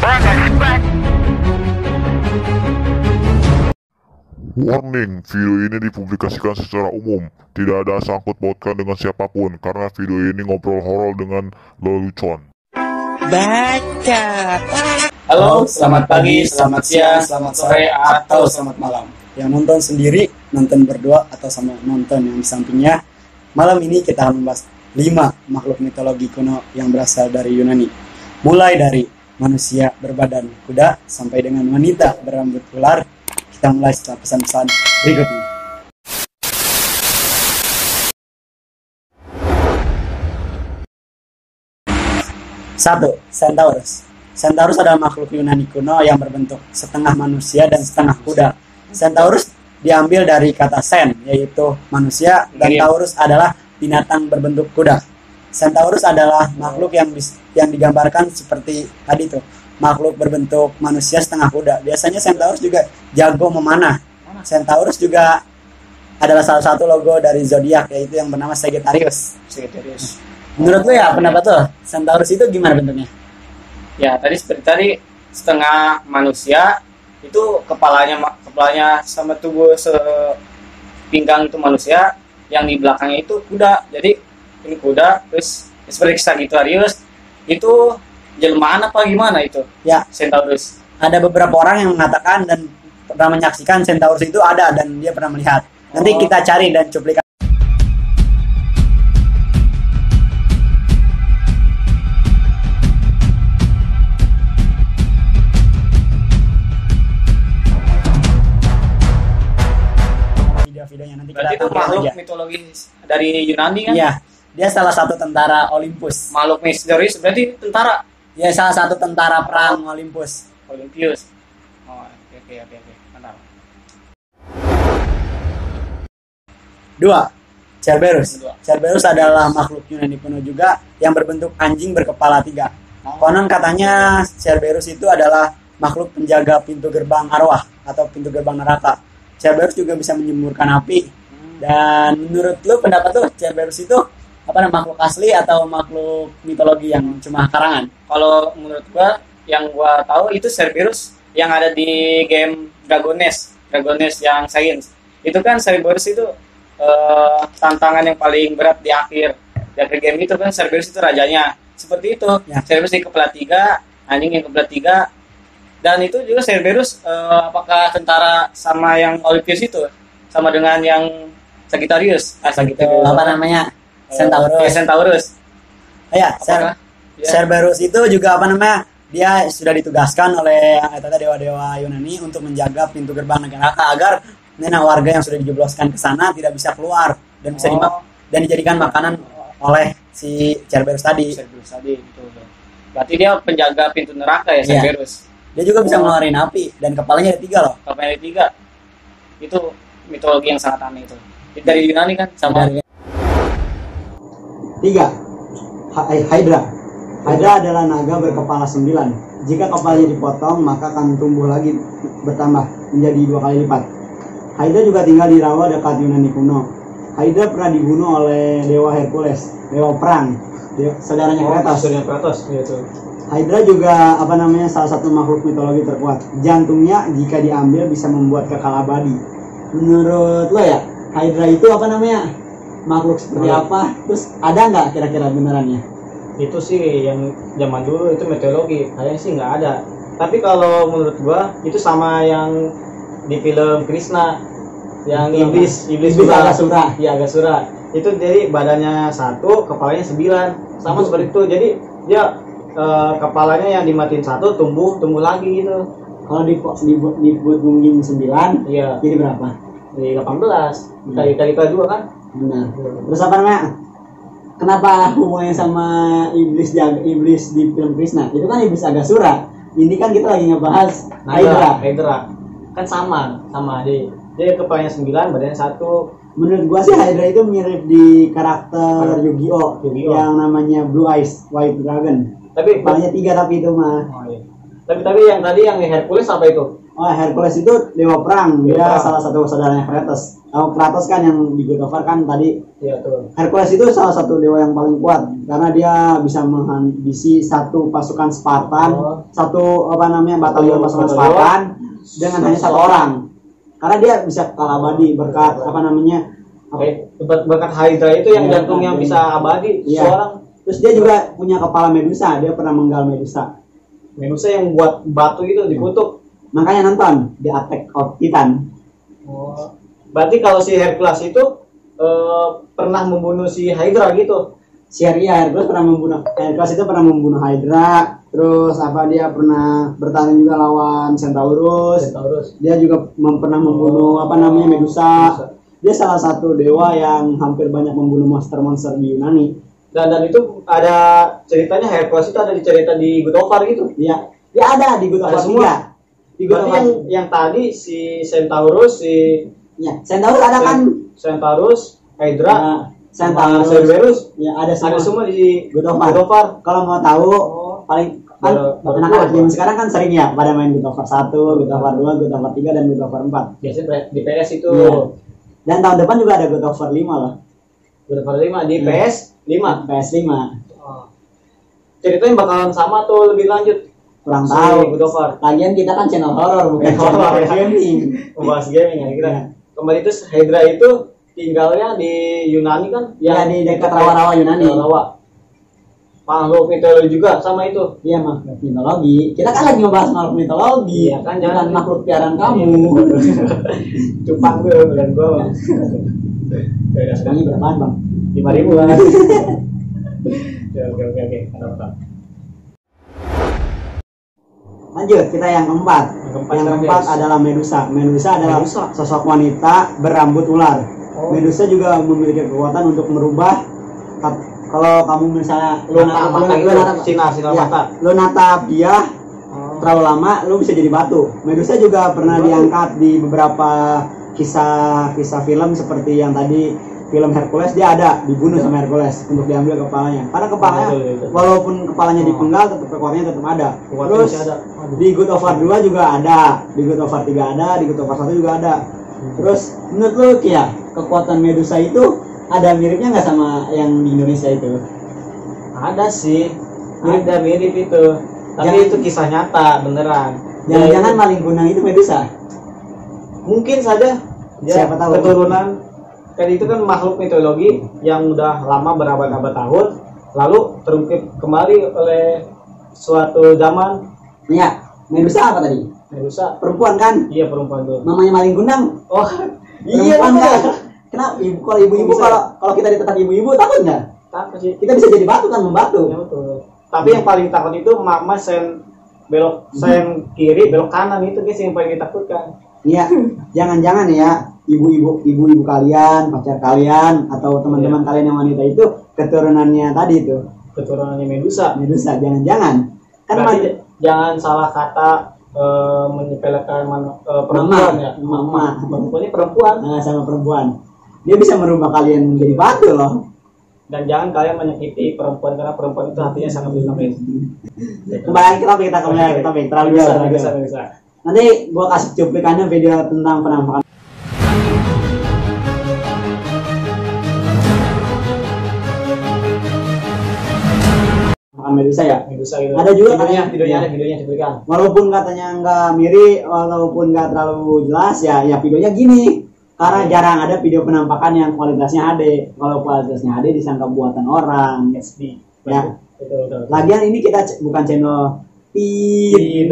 Warning, video ini dipublikasikan secara umum, tidak ada sangkut pautkan dengan siapapun, karena video ini ngobrol horor dengan lelucon. Baca. Halo, selamat pagi, selamat siang, selamat sore, atau selamat malam. Yang nonton sendiri, nonton berdua, atau sama nonton yang di sampingnya. Malam ini kita akan membahas 5 makhluk mitologi kuno yang berasal dari Yunani. Mulai dari manusia berbadan kuda sampai dengan wanita berambut ular. Kita mulai setelah pesan-pesan berikut ini. Satu, Centaurus. Centaurus adalah makhluk Yunani kuno yang berbentuk setengah manusia dan setengah kuda. Centaurus diambil dari kata sen, yaitu manusia, dan Taurus adalah binatang berbentuk kuda. Centaurus adalah makhluk yang digambarkan seperti tadi tuh, makhluk berbentuk manusia setengah kuda. Biasanya Centaurus juga jago memanah. Centaurus juga adalah salah satu logo dari zodiak, yaitu yang bernama Sagittarius. Menurut lu ya, pendapat lo, Centaurus itu gimana bentuknya? Ya, tadi seperti tadi, setengah manusia, itu kepalanya sama tubuh sepinggang itu manusia, yang di belakangnya itu kuda. Jadi ini kuda, terus seperti Sagittarius itu jelmaan apa gimana itu? Ya, Centaurus. ada beberapa orang yang mengatakan dan pernah menyaksikan Centaurus itu ada dan dia pernah melihat. Nanti kita cari dan cuplikan. Videonya nanti Berarti kita itu makhluk aja. mitologi dari Yunani kan? Iya, dia salah satu tentara Olympus. Makhluk misterius berarti tentara Ya, salah satu tentara perang Olympus. Olympius. Oh, oke. Mantap. 2. Cerberus. Kedua. Cerberus adalah makhluk Yunani kuno juga yang berbentuk anjing berkepala 3. Konon katanya Cerberus itu adalah makhluk penjaga pintu gerbang arwah atau pintu gerbang neraka. Cerberus juga bisa menyemburkan api. Dan menurut lu, pendapat lu, Cerberus itu makhluk asli atau makhluk mitologi yang cuma karangan? Kalau menurut gua, yang gua tahu itu Cerberus yang ada di game Dragon Nest yang Science. Itu kan Cerberus itu tantangan yang paling berat di akhir game itu kan, Cerberus itu rajanya. Seperti itu. Ya. Cerberus di kepala 3, anjing yang kepala 3. Dan itu juga Cerberus apakah tentara sama yang Olympus itu sama dengan yang Sagittarius? Sagittarius. Centaurus. Centaurus. Ya, Apakah? Ya. Cerberus itu juga dia sudah ditugaskan oleh dewa-dewa Yunani untuk menjaga pintu gerbang neraka agar warga yang sudah dijebloskan ke sana tidak bisa keluar dan bisa dan dijadikan makanan oleh si Cerberus tadi. Cerberus tadi itu. Berarti dia penjaga pintu neraka ya, Cerberus. Dia juga bisa ngeluarin api dan kepalanya ada 3 loh. Kepalanya ada 3. Itu mitologi yang sangat aneh itu. Dari Yunani kan sama. 3. Hydra. Hydra adalah naga berkepala 9. Jika kepalanya dipotong, maka akan tumbuh lagi bertambah menjadi 2 kali lipat. Hydra juga tinggal di rawa dekat Yunani kuno. Hydra pernah dibunuh oleh dewa Hercules, dewa perang, saudaranya Kratos. Gitu. Hydra juga salah satu makhluk mitologi terkuat. Jantungnya jika diambil bisa membuat kekal abadi. Menurut lo ya, Hydra itu makhluk seperti apa? Terus ada nggak kira-kira benerannya? Itu sih yang zaman dulu itu mitologi, kayaknya sih nggak ada. Tapi kalau menurut gua itu sama yang di film Krishna yang iblis Agasura. Ya, Agasura. Itu jadi badannya 1, kepalanya 9. Sama seperti itu. Jadi dia kepalanya yang dimatiin 1 tumbuh lagi gitu. Kalau dibuat mungkin 9, iya. Jadi berapa? Di 18. Kali 2 kan? Benar. Terus kenapa hubungannya sama iblis di film Krishna? Itu kan iblis Agasura. Ini kan kita lagi ngebahas Hydra. Kan sama dia kepalanya 9, badannya 1. Menurut gua sih Hydra itu mirip di karakter Yu-Gi-Oh yang namanya Blue Eyes White Dragon. Tapi kepalanya 3 tapi itu mah. Oh, iya. Tapi yang tadi yang Hercules apa itu? Oh, Hercules itu dewa perang. Dewa Dia perang. salah satu saudaranya Kratos. Oh, Kratos kan yang di God of War kan tadi. Iya tuh. Hercules itu salah satu dewa yang paling kuat karena dia bisa menghabisi satu pasukan Spartan, Oh. satu apa namanya batalion pasukan Batalion. Spartan dengan hanya satu orang. Karena dia bisa kekal abadi berkat apa namanya? Berkat Hydra itu yang Iya, jantung yang iya. bisa abadi Iya. seorang. Terus dia juga punya kepala Medusa, dia pernah menggal Medusa. Medusa yang buat batu itu dikutuk. Makanya nonton The Attack of Titan. Oh. Berarti kalau si Hercules itu pernah membunuh si Hydra gitu. Hercules itu pernah membunuh Hydra. Terus apa dia pernah bertanding juga lawan Centaurus. Centaurus. Dia juga pernah membunuh apa namanya Medusa. Dia salah satu dewa yang hampir banyak membunuh monster-monster di Yunani. Dan itu ada ceritanya Hercules itu ada cerita di God of War gitu. Dia ada di God of Ada War semua. 3. Di God of Berarti War. yang tadi si Centaurus, si Ya, Centaurus ada kan? Centaurus, Hydra, Ya, sama Centaurus. Cerberus, Ya, ada ada semua semua. di God of God of War. Kalau mau tahu paling kan Baru anak-anak gua. game sekarang kan sering ya pada main God of War 1, God of War 2, God of War 3 dan God of War 4. Biasanya di PS itu Iya. Dan tahun depan juga ada God of War 5 loh. God of War 5 di Iya. PS 5. PS5. Ceritanya bakalan sama tuh lebih lanjut. Kurang Si tahu. God of War. Lagian kita kan channel horor bukan Horor, channel ya. gaming. Membahas gaming ya kira. Iya. Kembali itu Hydra itu tinggalnya di Yunani kan? Ya, di dekat rawa-rawa Yunani. Rawa. Makhluk mitologi juga sama itu. Iya, makhluk mitologi. Kita kan lagi membahas makhluk mitologi. Iya, kan, Bukan jangan- makhluk piaraan kamu. Cupang tuh dan gua. Ini berapaan, Bang? 5.000 kan. Oke. Ada. Lanjut, kita yang keempat. Yang Yang keempat, keempat guys. adalah Medusa. Medusa adalah Medusa. sosok wanita berambut ular. Oh. Medusa juga memiliki kekuatan untuk merubah kalau kamu misalnya Lunata mata gitu. Sinar ya, mata. lu natap dia terlalu lama, lu bisa jadi batu. Medusa juga pernah diangkat di beberapa kisah film seperti yang tadi film Hercules, dia ada dibunuh sama Hercules untuk diambil kepalanya. Karena kepalanya Betul. walaupun kepalanya dipenggal, tetap kekuatannya tetap ada. Kekuatan Terus masih ada. di God of War 2 juga ada, di God of War 3 ada, di God of War 1 juga ada. Terus menurut lu Kia, kekuatan Medusa itu ada miripnya nggak sama yang di Indonesia itu? Ada sih. Mirip itu. Tapi Jangan- itu kisah nyata beneran. Jangan-jangan Ya, maling kunang itu Medusa? mungkin saja dia Siapa tahu. keturunan kan itu kan makhluk mitologi yang udah lama berabad-abad tahun lalu terungkit kembali oleh suatu zaman. Iya, Medusa apa tadi? Medusa, Perempuan kan? iya perempuan tuh. Namanya maling kunang. Oh Iya betul. kan? Kenapa kalau ibu-ibu Bisa. kalau kita ditekan ibu-ibu takut nggak? Takut sih. Kita bisa jadi batu kan, membantu. Ya, betul. Tapi yang paling takut itu mama sen sen kiri belok kanan itu guys yang paling ditakutkan. Iya, jangan-jangan ya ibu-ibu kalian, pacar kalian atau teman-teman Iya. kalian yang wanita itu keturunannya tadi itu Keturunannya Medusa. Medusa. Jangan-jangan kan Berarti jangan salah kata menyepelekan perempuan ya. mama, Perempuannya perempuan. sama perempuan. Dia bisa merubah kalian menjadi batu loh. Dan jangan kalian menyakiti perempuan karena perempuan itu hatinya sangat besar. Kembali kita kembali ke topik terlalu jauh. Bisa. Nanti gua kasih cuplikannya video tentang penampakan. Medusa ya. Medusa gitu. Ada juga videonya diberikan. Walaupun katanya nggak mirip, walaupun nggak terlalu jelas ya videonya gini. Karena jarang ada video penampakan yang kualitasnya HD. Kalau kualitasnya HD disangka buatan orang. SD. Ya. Betul. Lagian ini kita bukan channel tit.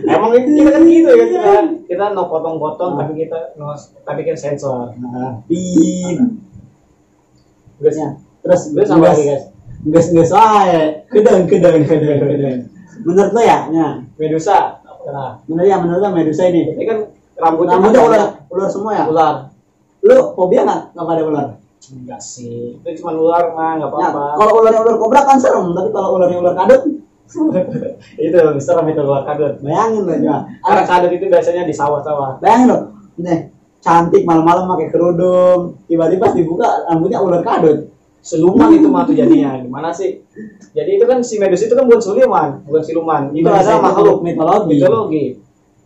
Emang kita kan gitu ya kita no potong-potong tapi kita sensor. Tit. Guysnya. Terus Terus sama lagi guys. Gas wae. Kedeng. Menurut lo ya? Medusa. Nah, Menurut lo Medusa ini? ini kan rambutnya Ular semua ya? ular. Lu fobia nggak pada ular? Enggak sih. Itu cuma ular mah enggak Ya, apa-apa. kalau ularnya ular kobra kan serem, tapi kalau ularnya ular kadut, Itu serem itu ular kadut. bayangin lo coba. Karena kadut itu biasanya di sawah-sawah. Bayangin lo, nih cantik malam-malam pakai kerudung, tiba-tiba pas dibuka rambutnya ular kadut. Siluman itu mah tuh jadinya. Gimana sih? Jadi itu kan si Medusa itu kan bukan siluman. Itu Medusa adalah itu makhluk mitologi. mitologi.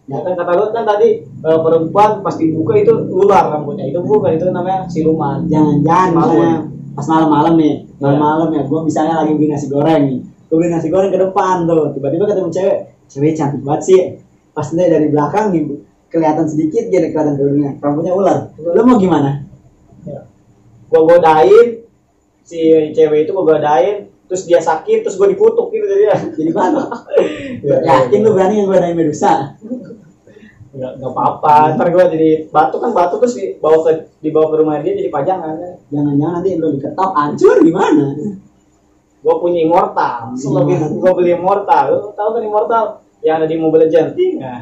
Ya kan kata lu kan tadi perempuan pasti buka itu ular rambutnya. Itu bukan, itu namanya siluman. Jangan-jangan Siluman. misalnya pas malam-malam nih, Iya. malam-malam ya, gue misalnya lagi beli nasi goreng nih, gue beli nasi goreng ke depan tuh, tiba-tiba ketemu cewek cantik banget sih, pas dari belakang nih kelihatan sedikit jadi kelihatan kerudungnya, rambutnya ular, lo mau gimana? Gua godain si cewek itu, gua godain terus dia sakit, terus gua dikutuk gitu dia. Jadi batuk. Yakin lu berani ngegodain Medusa? Enggak apa-apa, ntar gua jadi batu terus dibawa ke rumah dia jadi pajangan. Jangan-jangan nanti lu diketok hancur gimana? Gua punya immortal, gua beli immortal. Lu tahu kan immortal yang ada di Mobile Legends? Nah,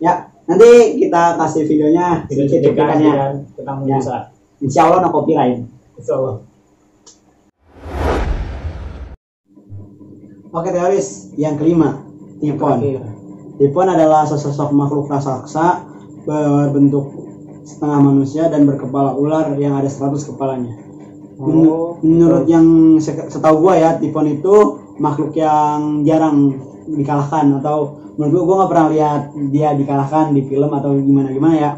Ya, nanti kita kasih videonya sedikit cuplikannya. tentang Ya. Medusa. Insya Allah no copyright. Insyaallah. Oke teoris, yang kelima, Typhon. Oke. Typhon adalah sesosok makhluk raksasa berbentuk setengah manusia dan berkepala ular yang ada 100 kepalanya. Menurut yang setahu gua ya, Typhon itu makhluk yang jarang dikalahkan, atau menurut gua nggak pernah lihat dia dikalahkan di film atau gimana ya,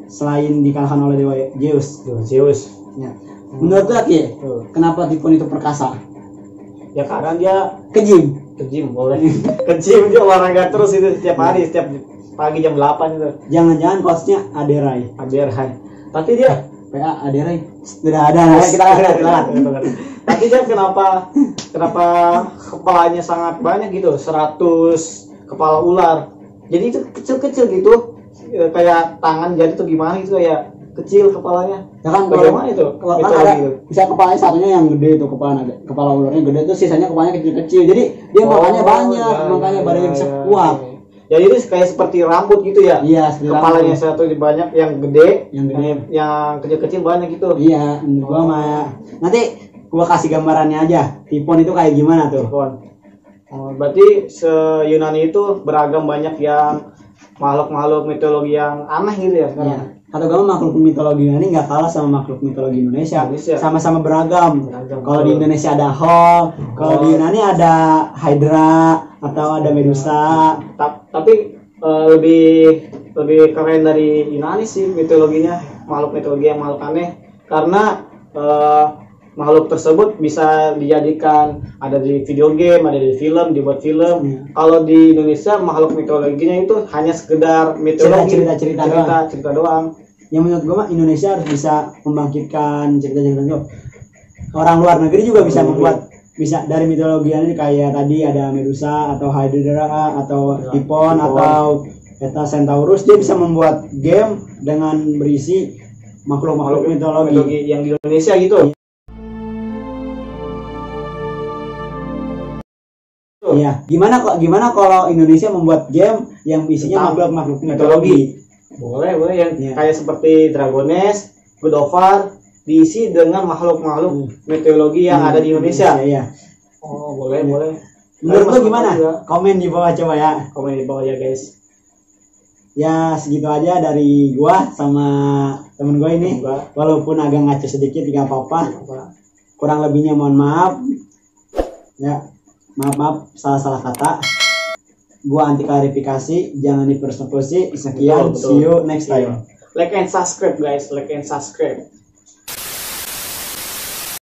selain dikalahkan oleh dewa Zeus. Ya. Menurut gua Ki, kenapa Typhon itu perkasa? Ya karena dia Kejim. boleh. Kejim dia olahraga terus itu setiap hari, setiap pagi jam 8 itu. Jangan-jangan coachnya Aderai. Aberhan. Tapi dia PA Aderai. Tidak ada. Kita lewat. Tapi dia kenapa kepalanya sangat banyak gitu, 100 kepala ular. Jadi itu kecil-kecil gitu. Kayak tangan jari tuh gimana gitu, kayak kecil kepalanya. Ya kan Bagaimana itu? Kalau kan Mitologi ada itu. bisa kepalanya satunya yang gede tuh, kepala ularnya gede tuh, sisanya kepalanya kecil-kecil. Jadi dia makannya banyak, makanya badannya bisa kuat. Jadi itu kayak seperti rambut gitu ya. Iya, seperti Kepalanya rambut. satu banyak, yang gede, Yang gede. yang kecil-kecil banyak gitu. Iya, menurut gua mah. Nanti gua kasih gambarannya aja. Typhon itu kayak gimana tuh? Oh, berarti se-Yunani itu beragam banyak yang makhluk-makhluk mitologi yang aneh gitu ya sekarang. Iya. Kata gua makhluk mitologi Yunani nggak kalah sama makhluk mitologi Indonesia. Sama-sama beragam. Kalau di Indonesia ada Hall, kalau di Yunani ada Hydra atau ada Medusa. Tapi lebih keren dari Yunani sih mitologinya, makhluk mitologi yang makhluk aneh, karena makhluk tersebut bisa dijadikan ada di video game, ada di film, dibuat film. Kalau di Indonesia makhluk mitologinya itu hanya sekedar mitologi, cerita doang. Yang menurut gue mah Indonesia harus bisa membangkitkan cerita-cerita itu. Orang luar negeri juga bisa membuat, bisa dari mitologi ini, kayak tadi ada Medusa atau Hydra atau Typhon atau Eta Centaurus. Dia bisa membuat game dengan berisi makhluk-makhluk mitologi yang di Indonesia gitu. Iya, gimana kalau Indonesia membuat game yang isinya makhluk-makhluk mitologi? Boleh yang Iya. kayak seperti Dragones, God of War diisi dengan makhluk-makhluk mitologi yang ada di Indonesia. Iya. Oh, boleh. Menurut lo gimana? Komen di bawah coba ya. Komen di bawah ya, guys. Ya segitu aja dari gua sama temen gua ini. Walaupun agak ngaco sedikit nggak apa-apa. Kurang lebihnya mohon maaf. Ya, maaf salah kata. Gua anti klarifikasi, jangan dipersekusi. Sekian, Betul. see you next time. Like and subscribe guys, like and subscribe.